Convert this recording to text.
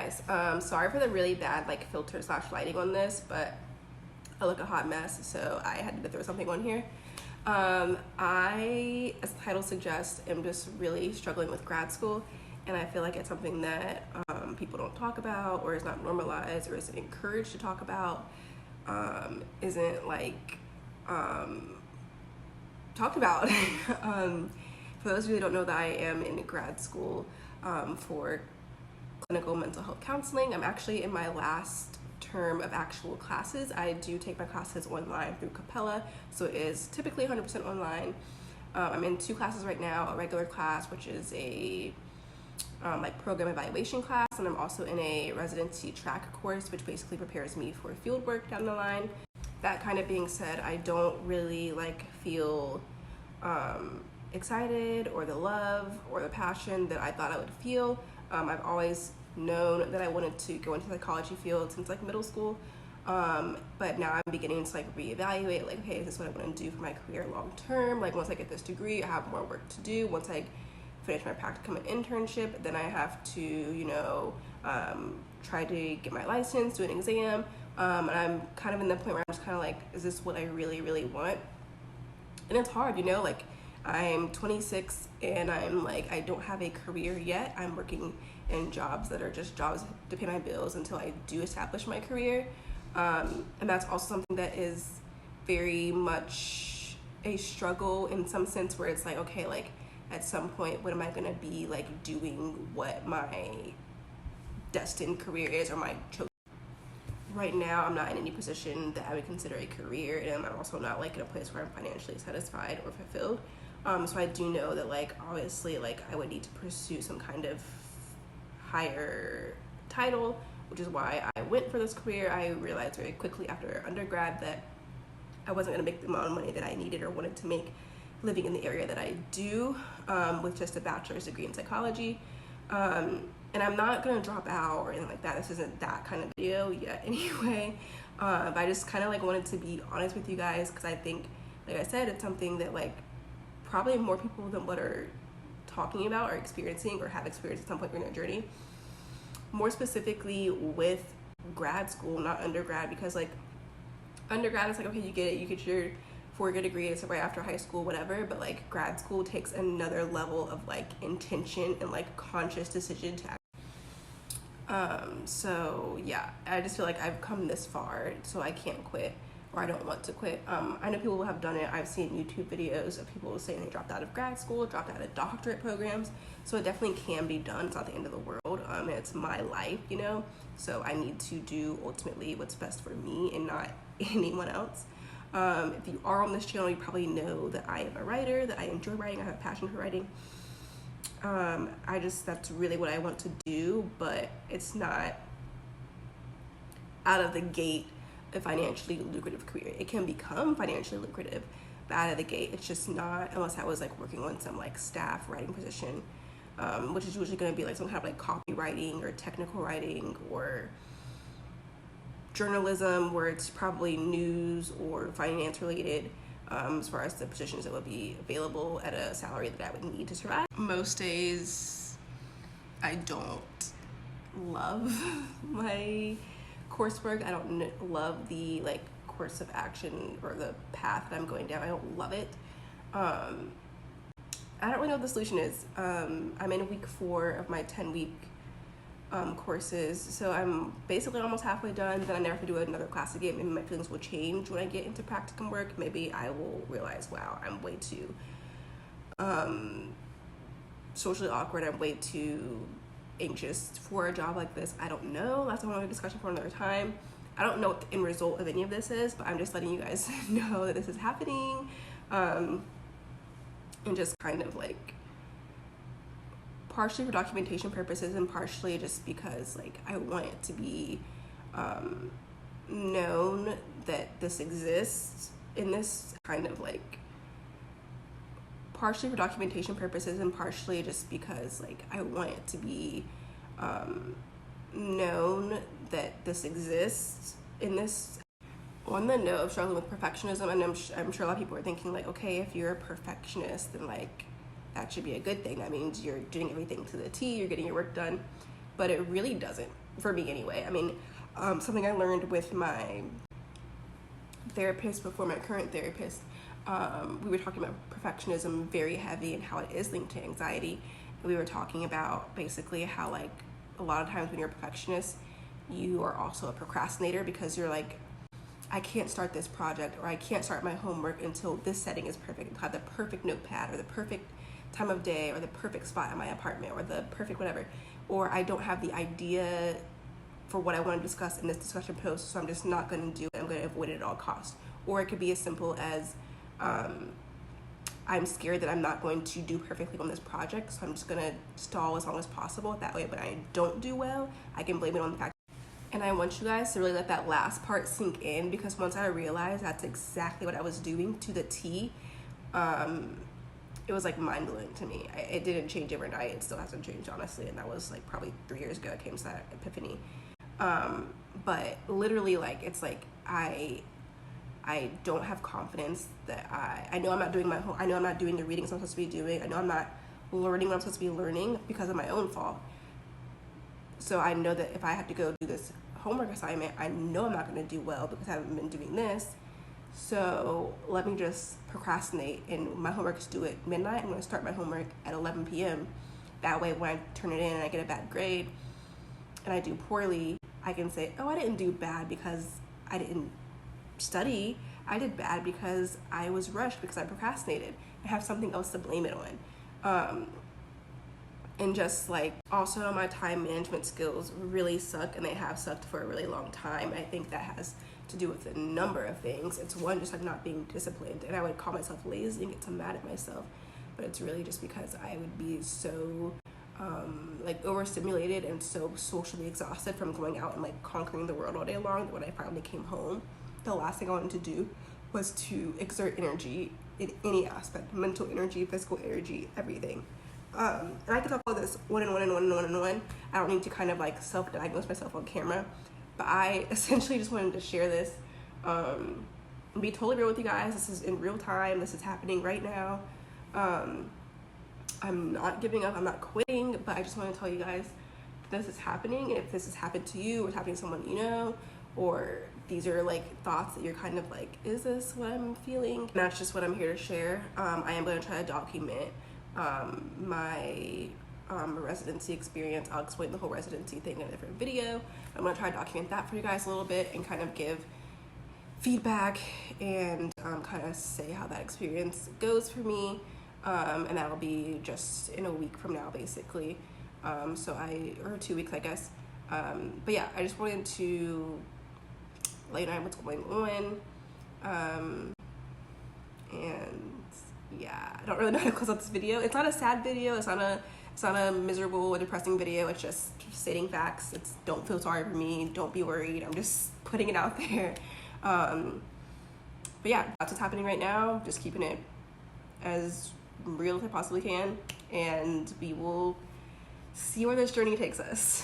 guys, sorry for the really bad like filter slash lighting on this, but I look a hot mess, so I had to throw something on here. I, as the title suggests, am just really struggling with grad school, and I feel like it's something that people don't talk about, or is not normalized, or isn't encouraged to talk about, isn't like talked about. For those of you who don't know, that I am in grad school for clinical mental health counseling. I'm actually in my last term of actual classes. I do take my classes online through Capella, so it is typically 100% online. I'm in 2 classes right now, a regular class, which is a like program evaluation class, and I'm also in a residency track course, which basically prepares me for field work down the line. That kind of being said, I don't really like feel excited or the love or the passion that I thought I would feel. I've always known that I wanted to go into the psychology field since like middle school, but now I'm beginning to like reevaluate, like, okay, is this what I want to do for my career long term? Like, once I get this degree, I have more work to do. Once I finish my practicum and internship, then I have to, you know, try to get my license, do an exam, and I'm kind of in the point where I'm just kind of like, is this what I really, really want? And it's hard, you know, like, I'm 26 and I'm like, I don't have a career yet. I'm working in jobs that are just jobs to pay my bills until I do establish my career. And that's also something that is very much a struggle in some sense, where it's like, okay, like at some point, when am I gonna be like doing what my destined career is, or my chosen? Right now, I'm not in any position that I would consider a career, and I'm also not like in a place where I'm financially satisfied or fulfilled. So I do know that, like, obviously, like, I would need to pursue some kind of higher title, which is why I went for this career. I realized very quickly after undergrad that I wasn't going to make the amount of money that I needed or wanted to make living in the area that I do, with just a bachelor's degree in psychology. And I'm not going to drop out or anything like that. This isn't that kind of video yet anyway. But I just kind of like wanted to be honest with you guys, because I think, like I said, it's something that like probably more people than what are talking about are experiencing or have experienced at some point in their journey. More specifically with grad school, not undergrad, because like undergrad is like, okay, you get your 4-year degree, it's right after high school, whatever, but like grad school takes another level of like intention and like conscious decision to act. So yeah, I just feel like I've come this far, so I can't quit, or I don't want to quit. I know people have done it. I've seen YouTube videos of people saying they dropped out of grad school, dropped out of doctorate programs, so it definitely can be done. It's not the end of the world. It's my life, you know, so I need to do ultimately what's best for me and not anyone else. If you are on this channel, you probably know that I am a writer, that I enjoy writing, I have a passion for writing. That's really what I want to do, but it's not out of the gate a financially lucrative career. It can become financially lucrative, but out of the gate, it's just not, unless I was like working on some like staff writing position, which is usually going to be like some kind of like copywriting or technical writing or journalism, where it's probably news or finance related, as far as the positions that would be available at a salary that I would need to survive. Most days I don't love my coursework. I don't love the like course of action or the path that I'm going down. I don't love it. I don't really know what the solution is. I'm in week 4 of my 10-week courses, so I'm basically almost halfway done. Then I never have to do another class again. Maybe my feelings will change when I get into practicum work. Maybe I will realize, wow, I'm way too socially awkward. I'm way too anxious for a job like this. I don't know. That's another discussion for another time. I don't know what the end result of any of this is, but I'm just letting you guys know that this is happening, and just kind of like partially for documentation purposes and partially just because like I want it to be known that this exists in this kind of like, partially for documentation purposes and partially just because like I want it to be known that this exists in this. On the note of struggling with perfectionism, and I'm sure a lot of people are thinking like, okay, if you're a perfectionist, then like that should be a good thing. That means you're doing everything to the T, you're getting your work done, but it really doesn't. for me anyway. I mean, something I learned with my therapist before my current therapist, we were talking about perfectionism very heavy and how it is linked to anxiety. And we were talking about basically how like a lot of times when you're a perfectionist, you are also a procrastinator because you're like, I can't start this project, or I can't start my homework until this setting is perfect, have the perfect notepad, or the perfect time of day, or the perfect spot in my apartment, or the perfect whatever, or I don't have the idea for what I want to discuss in this discussion post, so I'm just not going to do it. I'm going to avoid it at all costs. Or it could be as simple as I'm scared that I'm not going to do perfectly on this project, so I'm just going to stall as long as possible. That way, when I don't do well, I can blame it on the fact. And I want you guys to really let that last part sink in, because once I realized that's exactly what I was doing to the T, it was like mind-blowing to me. It didn't change overnight. It still hasn't changed, honestly, and that was like probably 3 years ago I came to that epiphany. But literally, like, it's like I don't have confidence that I know I'm not doing I know I'm not doing the readings I'm supposed to be doing. I know I'm not learning what I'm supposed to be learning because of my own fault. So I know that if I have to go do this homework assignment, I know I'm not going to do well because I haven't been doing this. So let me just procrastinate, and my homework is due at midnight. I'm going to start my homework at 11 p.m. That way, when I turn it in and I get a bad grade and I do poorly, I can say, oh, I didn't do bad because I didn't study. I did bad because I was rushed, because I procrastinated. I have something else to blame it on. And just like, also my time management skills really suck, and they have sucked for a really long time. I think that has to do with a number of things. It's one, just like not being disciplined, and I would call myself lazy and get so mad at myself, but it's really just because I would be so like overstimulated and so socially exhausted from going out and like conquering the world all day long, that when I finally came home, the last thing I wanted to do was to exert energy in any aspect, mental energy, physical energy, everything. And I can talk about this one. I don't need to kind of like self-diagnose myself on camera, but I essentially just wanted to share this, be totally real with you guys. This is in real time. This is happening right now. I'm not giving up. I'm not quitting, but I just want to tell you guys this is happening. And if this has happened to you, or it's happening to someone you know, or these are like thoughts that you're kind of like, is this what I'm feeling? And that's just what I'm here to share. I am going to try to document my residency experience. I'll explain the whole residency thing in a different video. I'm going to try to document that for you guys a little bit and kind of give feedback and kind of say how that experience goes for me. And that'll be just in a week from now, basically. Or 2 weeks, I guess. But yeah, I just wanted to let you know what's going on. And yeah, I don't really know how to close out this video. It's not a sad video. It's not a miserable or depressing video. It's just stating facts. Don't feel sorry for me. Don't be worried. I'm just putting it out there. But yeah, that's what's happening right now. Just keeping it as real as I possibly can, and we will see where this journey takes us.